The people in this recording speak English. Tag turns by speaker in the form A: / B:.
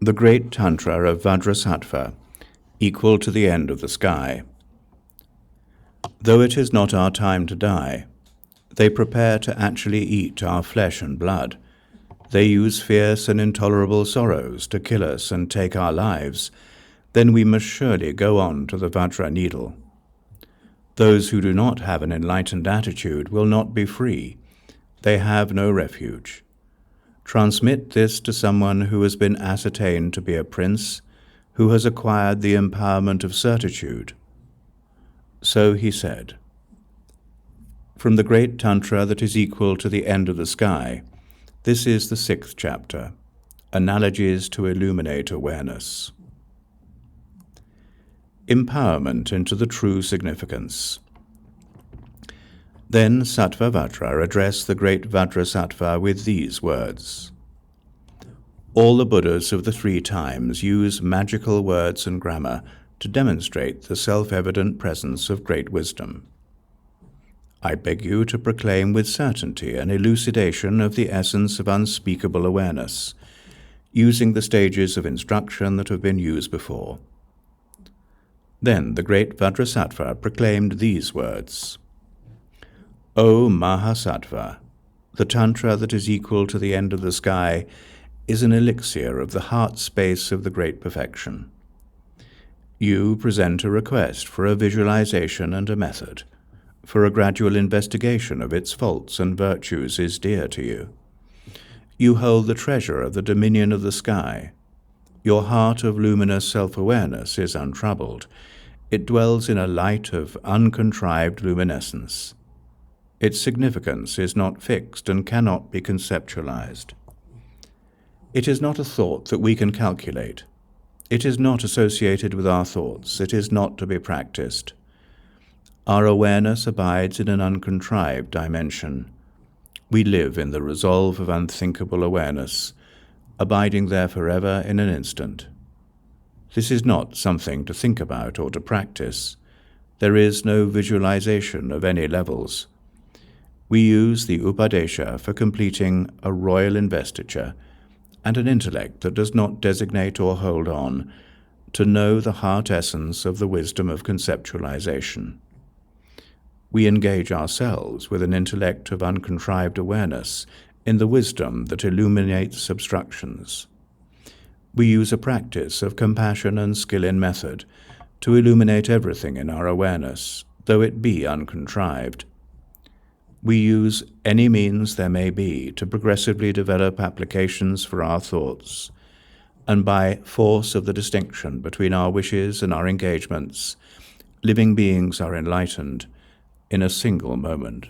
A: The Great Tantra of Vajrasattva, equal to the end of the sky. Though it is not our time to die, they prepare to actually eat our flesh and blood. They use fierce and intolerable sorrows to kill us and take our lives. Then we must surely go on to the Vajra needle. Those who do not have an enlightened attitude will not be free. They have no refuge. Transmit this to someone who has been ascertained to be a prince, who has acquired the empowerment of certitude. So he said, from the Great Tantra that is equal to the end of the sky, this is the 6th chapter, Analogies to Illuminate Awareness. Empowerment into the true significance. Then Sattva Vajra addressed the great Vajrasattva with these words. All the Buddhas of the 3 times use magical words and grammar to demonstrate the self-evident presence of great wisdom. I beg you to proclaim with certainty an elucidation of the essence of unspeakable awareness, using the stages of instruction that have been used before. Then the great Vajrasattva proclaimed these words. O Mahasattva, the Tantra that is equal to the end of the sky is an elixir of the heart space of the great perfection. You present a request for a visualization and a method, for a gradual investigation of its faults and virtues is dear to you. You hold the treasure of the dominion of the sky. Your heart of luminous self-awareness is untroubled. It dwells in a light of uncontrived luminescence. Its significance is not fixed and cannot be conceptualized. It is not a thought that we can calculate. It is not associated with our thoughts. It is not to be practiced. Our awareness abides in an uncontrived dimension. We live in the resolve of unthinkable awareness, abiding there forever in an instant. This is not something to think about or to practice. There is no visualization of any levels. We use the Upadesha for completing a royal investiture and an intellect that does not designate or hold on, to know the heart essence of the wisdom of conceptualization. We engage ourselves with an intellect of uncontrived awareness in the wisdom that illuminates obstructions. We use a practice of compassion and skill in method to illuminate everything in our awareness, though it be uncontrived. We use any means there may be to progressively develop applications for our thoughts, and by force of the distinction between our wishes and our engagements, living beings are enlightened in a single moment.